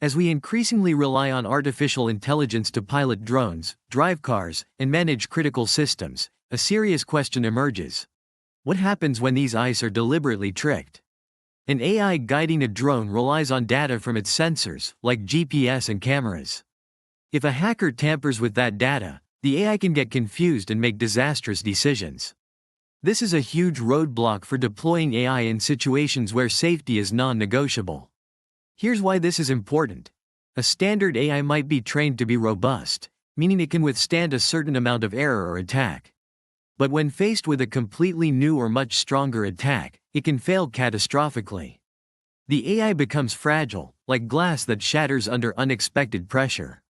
As we increasingly rely on artificial intelligence to pilot drones, drive cars, and manage critical systems, a serious question emerges. What happens when these AIs are deliberately tricked? An AI guiding a drone relies on data from its sensors, like GPS and cameras. If a hacker tampers with that data, the AI can get confused and make disastrous decisions. This is a huge roadblock for deploying AI in situations where safety is non-negotiable. Here's why this is important. A standard AI might be trained to be robust, meaning it can withstand a certain amount of error or attack. But when faced with a completely new or much stronger attack, it can fail catastrophically. The AI becomes fragile, like glass that shatters under unexpected pressure.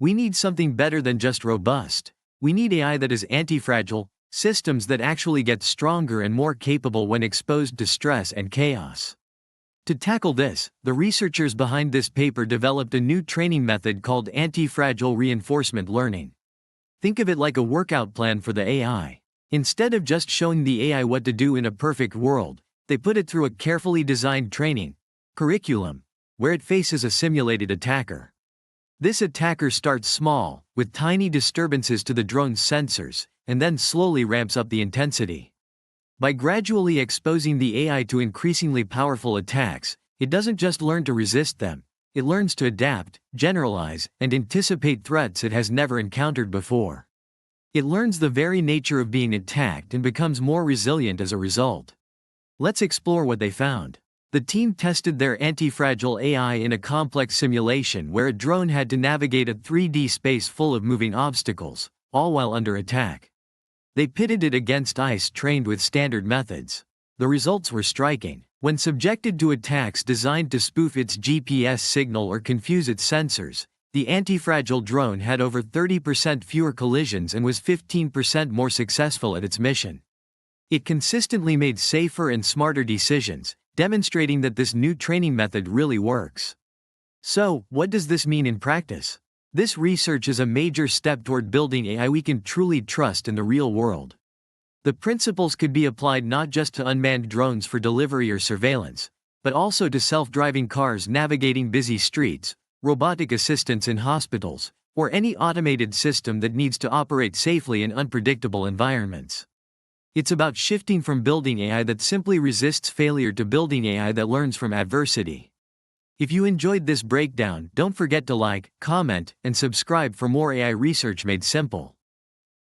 We need something better than just robust. We need AI that is anti-fragile, systems that actually get stronger and more capable when exposed to stress and chaos. To tackle this, the researchers behind this paper developed a new training method called Antifragile Reinforcement Learning. Think of it like a workout plan for the AI. Instead of just showing the AI what to do in a perfect world, they put it through a carefully designed training curriculum, where it faces a simulated attacker. This attacker starts small, with tiny disturbances to the drone's sensors, and then slowly ramps up the intensity. By gradually exposing the AI to increasingly powerful attacks, it doesn't just learn to resist them, it learns to adapt, generalize, and anticipate threats it has never encountered before. It learns the very nature of being attacked and becomes more resilient as a result. Let's explore what they found. The team tested their anti-fragile AI in a complex simulation where a drone had to navigate a 3D space full of moving obstacles, all while under attack. They pitted it against ICE trained with standard methods. The results were striking. When subjected to attacks designed to spoof its GPS signal or confuse its sensors, the anti-fragile drone had over 30% fewer collisions and was 15% more successful at its mission. It consistently made safer and smarter decisions, demonstrating that this new training method really works. So, what does this mean in practice? This research is a major step toward building AI we can truly trust in the real world. The principles could be applied not just to unmanned drones for delivery or surveillance, but also to self-driving cars navigating busy streets, robotic assistants in hospitals, or any automated system that needs to operate safely in unpredictable environments. It's about shifting from building AI that simply resists failure to building AI that learns from adversity. If you enjoyed this breakdown, don't forget to like, comment, and subscribe for more AI research made simple.